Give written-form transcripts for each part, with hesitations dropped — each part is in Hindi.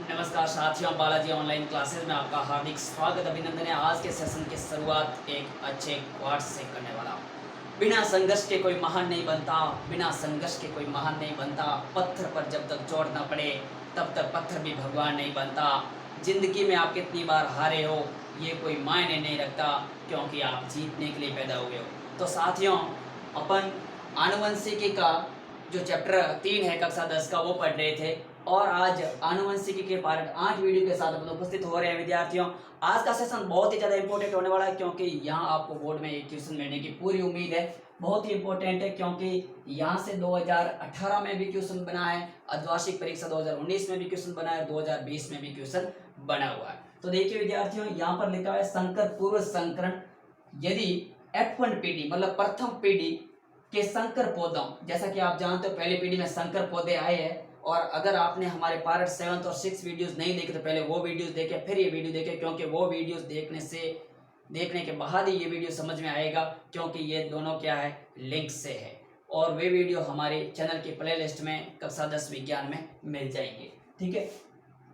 नमस्कार साथियों, बालाजी ऑनलाइन क्लासेस में आपका हार्दिक स्वागत अभिनंदन है। आज के सेशन की शुरुआत एक अच्छे क्वार्ट से करने वाला हूँ। बिना संघर्ष के कोई महान नहीं बनता, बिना संघर्ष के कोई महान नहीं बनता। पत्थर पर जब तक जोड़ न पड़े तब तक पत्थर भी भगवान नहीं बनता। जिंदगी में आप कितनी बार हारे हो ये कोई मायने नहीं रखता, क्योंकि आप जीतने के लिए पैदा हुए हो। तो साथियों, अपन आनुवंशिकी का जो चैप्टर 3 है कक्षा 10 का वो पढ़ रहे थे, और आज आनुवंशिकी के पार्ट 8 वीडियो के साथ अपन उपस्थित हो रहे हैं। विद्यार्थियों, आज का सेशन बहुत ही ज़्यादा इंपॉर्टेंट होने वाला है, क्योंकि यहाँ आपको बोर्ड में एक क्वेश्चन मिलने की पूरी उम्मीद है। बहुत ही इंपॉर्टेंट है, क्योंकि यहाँ से 2018 में भी क्वेश्चन बना है, अर्धवार्षिक परीक्षा 2019 में भी क्वेश्चन बना है, 2020 में भी क्वेश्चन बना हुआ है। तो देखिए विद्यार्थियों, यहाँ पर लिखा है संकर पूर्व संकरण यदि F1 पीढ़ी मतलब प्रथम पीढ़ी के संकर पौधों, जैसा कि आप जानते हो पहली पीढ़ी में संकर पौधे आए हैं, और अगर आपने हमारे पार्ट 7 और 6 वीडियोस नहीं देखे तो पहले वो वीडियोस देखें फिर ये वीडियो देखें, क्योंकि वो वीडियोस देखने के बाद ही ये वीडियो समझ में आएगा, क्योंकि ये दोनों क्या है, लिंक से है। और वे वीडियो हमारे चैनल की प्ले लिस्ट में कक्षा 10 विज्ञान में मिल जाएंगे। ठीक है,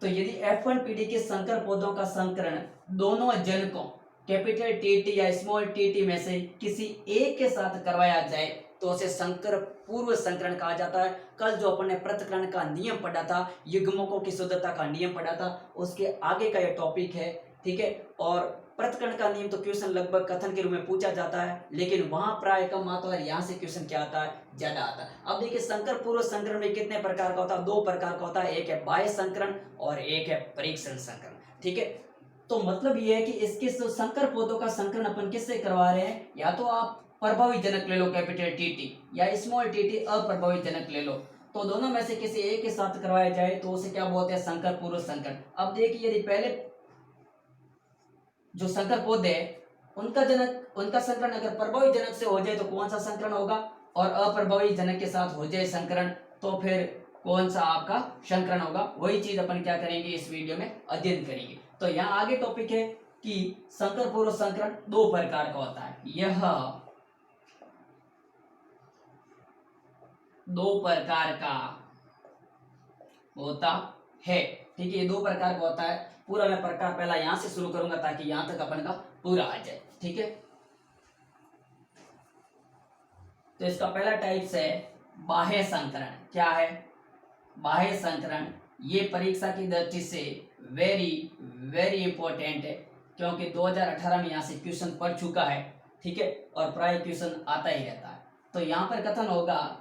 तो यदि F1 पीढ़ी के संकर पौधों का संकरण दोनों जनकों कैपिटल टी या स्मॉल टी में से किसी एक के साथ करवाया जाए तो उसे संकर पूर्व संकरण कहा जाता है। कल जो अपन ने पृथक्करण का नियम पढ़ा था, युग्मकों की शुद्धता का नियम पढ़ा था, उसके आगे का यह टॉपिक है। ठीक है, और पृथक्करण का नियम तो क्वेश्चन लगभग कथन के रूप में पूछा जाता है, लेकिन वहां प्राय कम आता है और यहाँ से क्वेश्चन क्या आता है, ज्यादा आता है। अब देखिए, संकर पूर्व संकरण में कितने प्रकार का होता है? 2 प्रकार का होता है, एक है बाह्य संकरण और एक है परीक्षण संकरण। ठीक है, तो मतलब ये है कि इसके संकर पौधों का संकरण अपन किससे करवा रहे हैं? या तो आप प्रभावी जनक ले लो कैपिटल टी या स्मॉल टी अप्रभावी जनक ले लो, तो दोनों में से किसी एक के साथ करवाया जाए तो उसे क्या बोलते हैं? संकर पूर्व संकरण। अब देखिए, यदि पहले जो संकर पौधे उनका संकरण अगर प्रभावी जनक से हो जाए तो कौन सा संकरण होगा, और अप्रभावी जनक के साथ हो जाए संकरण तो फिर कौन सा आपका संकरण होगा? वही चीज अपन क्या करेंगे, इस वीडियो में अध्ययन करेंगे। तो यहाँ आगे टॉपिक है कि संकर पूर्व संकरण 2 प्रकार का होता है। यह 2 प्रकार का होता है। ठीक है, ये 2 प्रकार का होता है। पूरा मैं प्रकार पहला यहां से शुरू करूंगा ताकि यहां तक अपन का पूरा आ जाए। ठीक है, तो इसका पहला टाइप्स है बाह्य संकरण। क्या है? बाह्य संकरण ये परीक्षा की दृष्टि से वेरी वेरी इंपॉर्टेंट है, क्योंकि 2018 में यहाँ से क्वेश्चन पढ़ चुका है। ठीक है, और प्राय क्वेश्चन आता ही रहता है। तो यहाँ पर कथन होगा,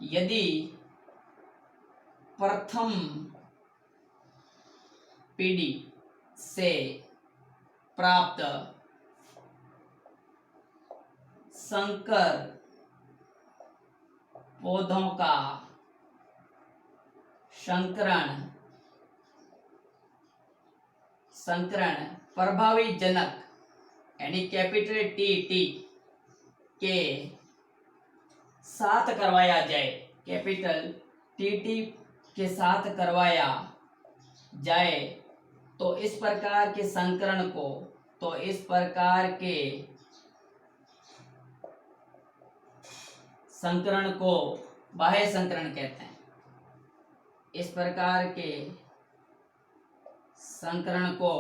यदि प्रथम पीढ़ी से प्राप्त संकर पौधों का संकरण प्रभावी जनक यानी कैपिटल टी के साथ करवाया जाए, कैपिटल टी के साथ करवाया जाए तो इस प्रकार के संकरण को बाह्य संकरण कहते हैं। इस प्रकार के संकरण को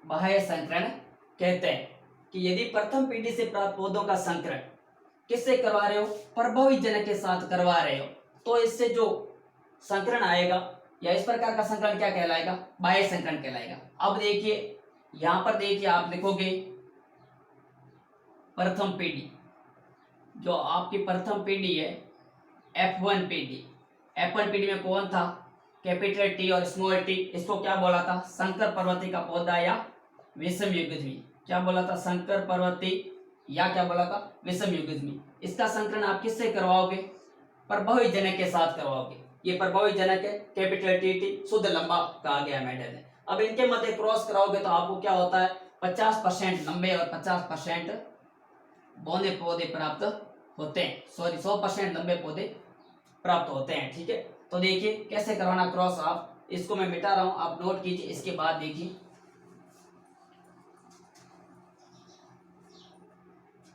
बाह्य संकरण कहते हैं। कि यदि प्रथम पीढ़ी से प्राप्त पौधों का संकरण किससे करवा रहे हो? प्रभावी जनक के साथ करवा रहे हो, तो इससे जो संकरण आएगा या इस प्रकार का संकरण क्या कहलाएगा? बाह्य संकरण कहलाएगा। अब देखिए, यहां पर देखिए, आप लिखोगे प्रथम पीढ़ी, जो आपकी प्रथम पीढ़ी है F1 पीढ़ी। F1 पीढ़ी में कौन था? कैपिटल टी और स्मॉल टी। इसको क्या बोला था? संकर पर्वती का पौधा या विषम युग्मी। क्या बोला था? संकर पर्वती या क्या बोला था? विषम युग्मी। इसका संकरण आप किससे करवाओगे? प्रभावी जनक के साथ करवाओगे। ये प्रभावी जनक है, कैपिटल टी शुद्ध लंबा कहा गया मेडल है। अब इनके मध्य क्रॉस कराओगे तो आपको क्या होता है? 50% लंबे और 50% बौने पौधे प्राप्त होते हैं। 100% लंबे पौधे प्राप्त होते हैं। ठीक है, तो देखिए कैसे करवाना क्रॉस। आप इसको मैं मिटा रहा हूं, आप नोट कीजिए। इसके बाद देखिए,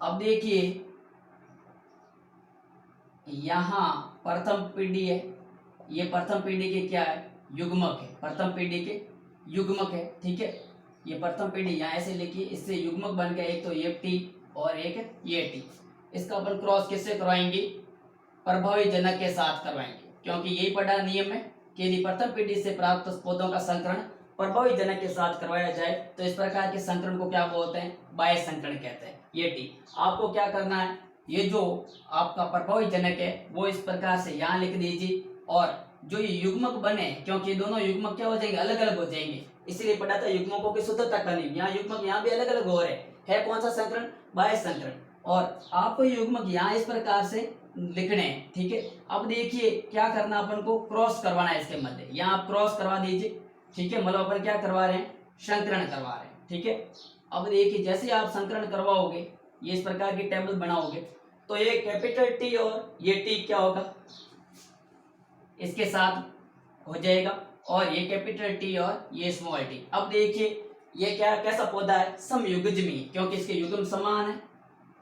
अब देखिए यहां प्रथम पीढ़ी है, ये प्रथम पीढ़ी के क्या है, युग्मक है, प्रथम पीढ़ी के युग्मक है। ठीक है, ये प्रथम पीढ़ी यहाँ ऐसे लिखिए, इससे युग्मक बन गया, एक तो ये टी और एक ये टी। इसका अपन क्रॉस किससे करवाएंगे, प्रभावी जनक के साथ करवाएंगे, क्योंकि यही पढ़ा नियम है कि यदि प्रथम पीढ़ी से प्राप्त पौधों का संकरण प्रभावी जनक के साथ करवाया जाए तो इस प्रकार के संकरण को क्या बोलते हैं, बाह्य संकरण कहते हैं। ये टी आपको क्या करना है, ये जो आपका प्रभावी जनक है वो इस प्रकार से यहाँ लिख दीजिए, और जो ये युग्मक बने, क्योंकि दोनों युग्मक क्या हो जाएंगे, अलग अलग हो जाएंगे, इसीलिए पढ़ा था युग्मकों की शुद्धता करनी। यहाँ युग्मक यहाँ भी अलग अलग हो रहे हैं, कौन सा संकरण, बाह्य संकरण, और आपको युग्मक यहाँ इस प्रकार से लिखने हैं। ठीक है, अब देखिए क्या करना, अपन को क्रॉस करवाना है इसके मध्य, यहाँ आप क्रॉस करवा दीजिए। ठीक है, मतलब अपन क्या करवा रहे हैं, संकरण करवा रहे हैं। ठीक है, अब देखिए जैसे आप संकरण करवाओगे, ये इस प्रकार की टेबल बनाओगे, तो ये कैपिटल टी और ये टी क्या होगा, इसके साथ हो जाएगा, और ये कैपिटल टी और ये स्मॉल टी। अब देखिए ये क्या कैसा पौधा है, समयुग्मी, क्योंकि इसके युग्म समान है,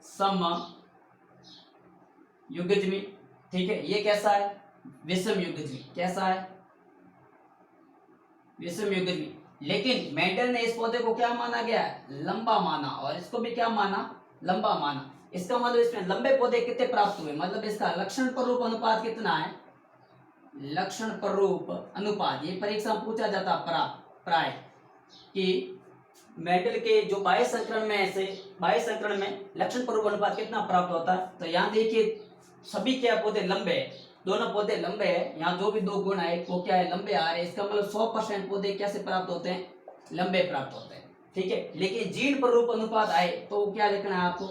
सम युग्मी। ठीक है, ये कैसा है, विषम युग्मी, कैसा है, विषम युग्मी। लेकिन मेंडल ने इस पौधे को क्या माना गया है, लंबा माना, और इसको भी क्या माना, लंबा माना। इसका मतलब इसमें लंबे पौधे कितने प्राप्त हुए, मतलब इसका लक्षण प्ररूप अनुपात कितना है, लक्षण प्ररूप अनुपात, ये परीक्षा में पूछा जाता प्राय कि मेंडल के जो बाह्य संकरण में से बाह्य संकरण में लक्षण प्ररूप अनुपात कितना प्राप्त होता है। तो यहाँ देखिए सभी क्या पौधे लंबे हैं, दोनों पौधे लंबे हैं, यहाँ जो भी दो गुण आए वो क्या है, लंबे आ रहे हैं। इसका मतलब 100% पौधे कैसे प्राप्त होते हैं, लंबे प्राप्त होते हैं। ठीक है, लेकिन जीन प्ररूप अनुपात आए तो क्या लिखना है आपको,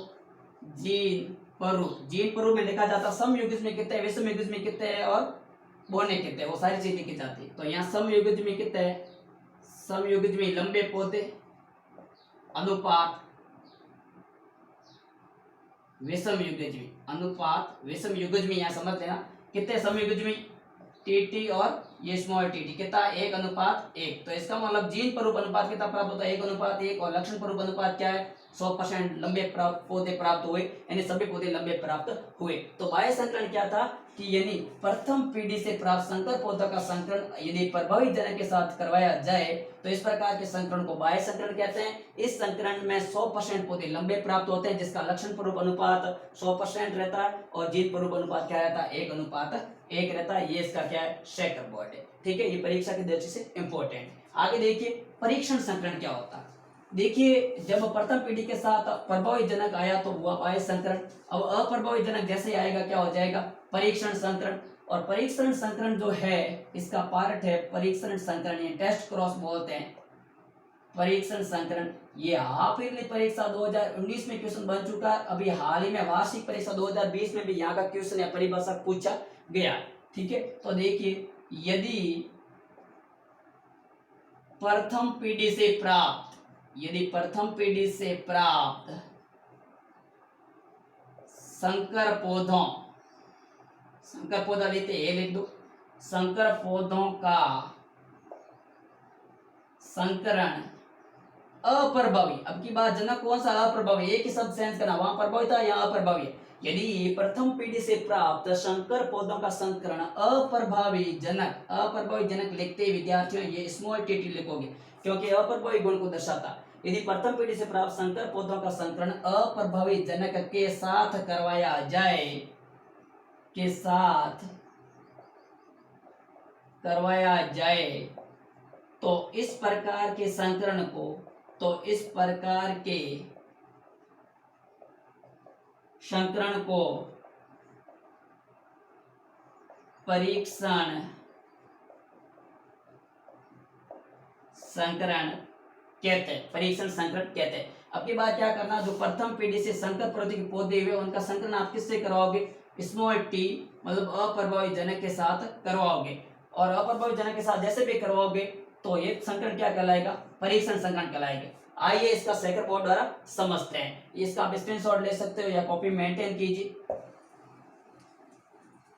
जीन प्ररूप में लिखा जाता समयुग्म में कितने, विषम युग्म में कितने है, और बोने कितने, वो सारी चीज लिखी जाती है। तो यहाँ समयुग्म में कितने है, समयुग्म में लंबे पौधे अनुपात विषम युग्मी, अनुपात विषम युग्मी, यहाँ समझ लेना कितने समयुग्मी, टी और ये स्मॉल टी कितना, 1:1। तो इसका मतलब जीन प्ररूप अनुपात कितना प्राप्त होता है, 1:1, और लक्षण प्ररूप अनुपात क्या है, 100% लंबे पौधे प्राप्त हुए, यानी सभी पौधे लंबे प्राप्त हुए। तो बाह्य संकरण क्या था कि यानी प्रथम पीढ़ी से प्राप्त संकर पौधों का संकरण यदि प्रभावी जनक के साथ करवाया जाए तो इस प्रकार के संकरण को बाह्य संकरण कहते हैं। इस संकरण में 100% पौधे लंबे प्राप्त होते हैं, जिसका लक्षण प्ररूप अनुपात 100% रहता है, और जीन प्ररूप अनुपात क्या रहता है, 1:1 रहता है। ये इसका क्या है, शेकर बोर्ड है। ठीक है, ये परीक्षा की दृष्टि से इंपॉर्टेंट। आगे देखिए परीक्षण संकरण क्या होता है। देखिए जब प्रथम पीढ़ी के साथ प्रभावी जनक आया तो हुआ बाह्य संकरण, अब अप्रभावी जनक जैसे आएगा क्या हो जाएगा, परीक्षण संकरण। और परीक्षण संकरण जो है इसका पार्ट है परीक्षण संकरण, ये टेस्ट क्रॉस बोलते हैं, परीक्षण संकरण। ये हाफ ईयरली परीक्षा 2019 में क्वेश्चन बन चुका है, अभी हाल ही में वार्षिक परीक्षा 2020 में भी यहाँ का क्वेश्चन या परिभाषा पूछा गया। ठीक है, तो देखिए यदि प्रथम पीढ़ी से प्राप्त, यदि प्रथम पीढ़ी से प्राप्त संकर पौधा लेते ये लिख दो, संकर पौधों का संकरण अप्रभावी, अब की बात जनक कौन सा अप्रभावी, एक ही शब्द सेंस करना, वहां प्रभावी था यहाँ अप्रभावी। यदि प्रथम पीढ़ी से प्राप्त संकर पौधों का संकरण अप्रभावी जनक लिखते विद्यार्थियों ये स्मॉल टी लिखोगे, क्योंकि अप्रभावी गुण को दर्शाता। यदि प्रथम पीढ़ी से प्राप्त संकर पौधों का संकरण अप्रभावी जनक के साथ करवाया जाए, के साथ करवाया जाए तो इस प्रकार के संकरण को, तो इस प्रकार के संकरण को परीक्षण संकरण कहते हैं, परीक्षण संकरण कहते हैं। अब की बात क्या करना, जो प्रथम पीढ़ी से संकर प्रजाति के पौधे हुए उनका संकरण आप किससे करवाओगे, स्मॉल टी मतलब अप्रभावी जनक के साथ करवाओगे, और अप्रभावी जनक के साथ जैसे भी करवाओगे तो ये संकरण क्या कहलाएगा, परीक्षण संकरण कहलाएगा। आइए इसका शेकर बोर्ड द्वारा समझते हैं, इसका आप स्क्रीनशॉट ले सकते हो या कॉपी मेंटेन कीजिए।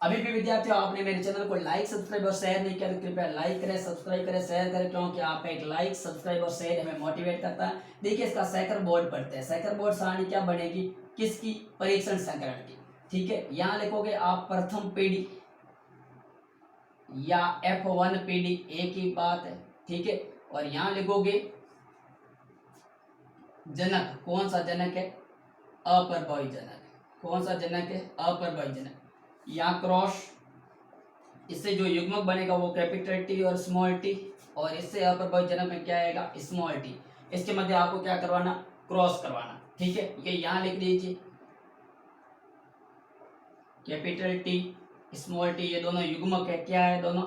अभी भी विद्यार्थियों आपने मेरे चैनल को लाइक सब्सक्राइब और शेयर नहीं किया तो कृपया लाइक करें, सब्सक्राइब करें, शेयर करें, क्योंकि आपका एक लाइक सब्सक्राइब और शेयर हमें मोटिवेट करता है। देखिए इसका शेकर बोर्ड पढ़ते हैं, शेकर बोर्ड सारणी क्या बनेगी, किसकी, परीक्षण संकरण की। ठीक है, यहाँ लिखोगे आप प्रथम पीढ़ी, या F1PD एक ही बात है, ठीक है। और यहाँ लिखोगे जनक, कौन सा जनक है, अप्रभावी जनक। कौन सा जनक है, अप्रभावी जनक। यहाँ क्रॉस, इससे जो युग्मक बनेगा वो कैपिटल टी और स्मॉल टी, और इससे अप्रभावी जनक में क्या आएगा, स्मॉल टी। इसके मध्य आपको क्या करवाना, क्रॉस करवाना, ठीक है। ये यहाँ लिख लीजिए कैपिटल टी स्मॉल टी, ये दोनों युग्मक है, क्या है, दोनों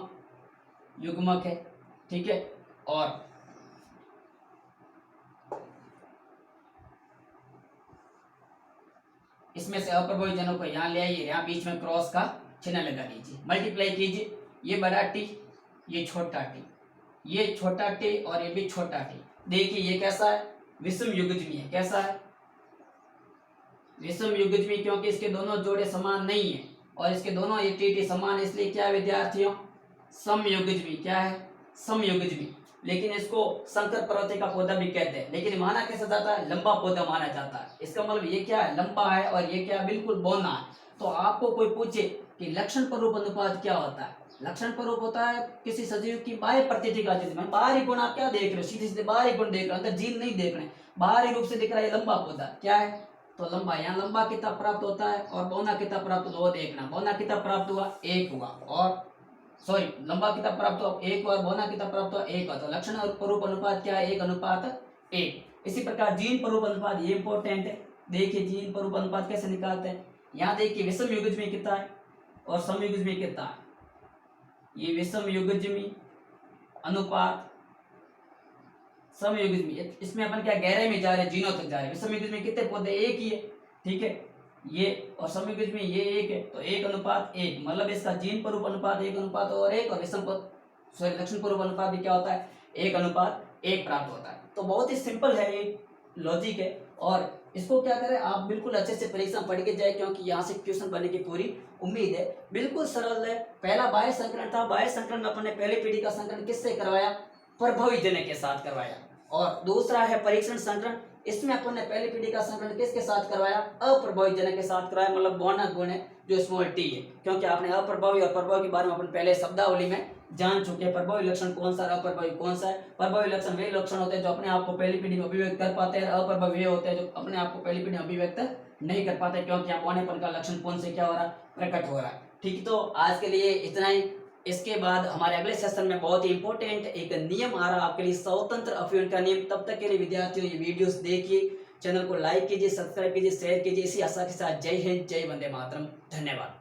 युग्मक है, ठीक है। और इसमें से अप्रभावी जनों को यहाँ ले आइए, यहाँ बीच में क्रॉस का चिन्ह लगा लीजिए, मल्टीप्लाई कीजिए। ये बड़ा टी, ये छोटा टी, ये छोटा टी और ये भी छोटा टी। देखिए ये कैसा है, विषम युग्मी है। कैसा है, विषम युग्मी, क्योंकि इसके दोनों जोड़े समान नहीं है और इसके दोनों ये टी समान, इसलिए क्या विद्यार्थियों, समयुग्मी। क्या है, समयुग्मी। लेकिन इसको शंकर पर्वती का पौधा भी कहते हैं, लेकिन माना कैसा जाता है, लंबा पौधा माना जाता है। इसका मतलब ये क्या है, लंबा है, और ये क्या, बिल्कुल बौना है। तो आपको कोई पूछे कि लक्षण प्ररूप अनुपात क्या होता है, लक्षण प्ररूप होता है किसी सजीव की बाह्य प्रकृति का जिसमें बाहरी गुण आप क्या देख रहे हो, सीधे सीधे बाहरी गुण देख रहे हो, अंदर जीन नहीं देख रहे, बाहरी रूप से दिख रहा है लंबा पौधा। क्या है, तो लंबा, यहाँ लंबा कितना प्राप्त होता है और बौना कितना प्राप्त हुआ, देखना। बौना कितना प्राप्त हुआ, एक हुआ, और सॉरी लंबा कितना प्राप्त हुआ, एक, और बौना कितना प्राप्त हुआ, एक हुआ। तो लक्षण और प्ररूप अनुपात क्या है, 1:1। इसी प्रकार जीन प्ररूप अनुपात, ये इंपॉर्टेंट है। देखिए जीन प्ररूप अनुपात कैसे निकालते हैं, यहाँ देखिए विषम युग्मी कितना है और समयुग्मी कितना है। ये विषम युग्मी अनुपात, समयुग्मी, इसमें अपन क्या गहराई में जा रहे हैं, जीनों तक जा रहे हैं। विषम युग्मी कितने पौधे, एक ही है, ठीक है। ये और समयुग्मी ये एक है, तो 1:1, मतलब इसका जीन प्ररूप अनुपात 1:1, और विषम सॉरी लक्षण प्ररूप अनुपात भी क्या होता है, 1:1 प्राप्त होता है। तो बहुत ही सिंपल है ये लॉजिक है, और इसको क्या करें आप बिल्कुल अच्छे से परीक्षा पढ़ के जाए, क्योंकि यहाँ से क्वेश्चन बनने की पूरी उम्मीद है। बिल्कुल सरल है। पहला बाह्य संकरण था, बाह्य संकरण में अपने पहली पीढ़ी का संकरण किससे करवाया, प्रभावी जनक के साथ करवाया। और दूसरा है परीक्षण संकरण, इसमें अपन ने पहली पीढ़ी का संकरण किसके साथ करवाया, अप्रभावी जनक के साथ करवाया, मतलब बौना गुण है जो स्मॉल टी है। क्योंकि आपने अप्रभावी और प्रभावी के बारे में अपन पहले शब्दावली में जान चुके हैं। प्रभावी लक्षण कौन सा, अप्रभावी कौन सा है। प्रभावी लक्षण वे लक्षण होते हैं जो अपने आप को पहली पीढ़ी में अभिव्यक्त कर पाते हैं, अप्रभावी वे होते हैं जो अपने आप को पहली पीढ़ी में अभिव्यक्त नहीं कर पाते, क्योंकि यहाँ बौनेपन का लक्षण कौन से क्या हो रहा है, प्रकट हो रहा है। ठीक, तो आज के लिए इतना ही। इसके बाद हमारे अगले सेशन में बहुत ही इंपॉर्टेंट एक नियम आ रहा है आपके लिए, स्वतंत्र अपव्यय का नियम। तब तक के लिए विद्यार्थियों ये वीडियोस देखिए, चैनल को लाइक कीजिए, सब्सक्राइब कीजिए, शेयर कीजिए। इसी आशा के साथ जय हिंद, जय वंदे मातरम, धन्यवाद।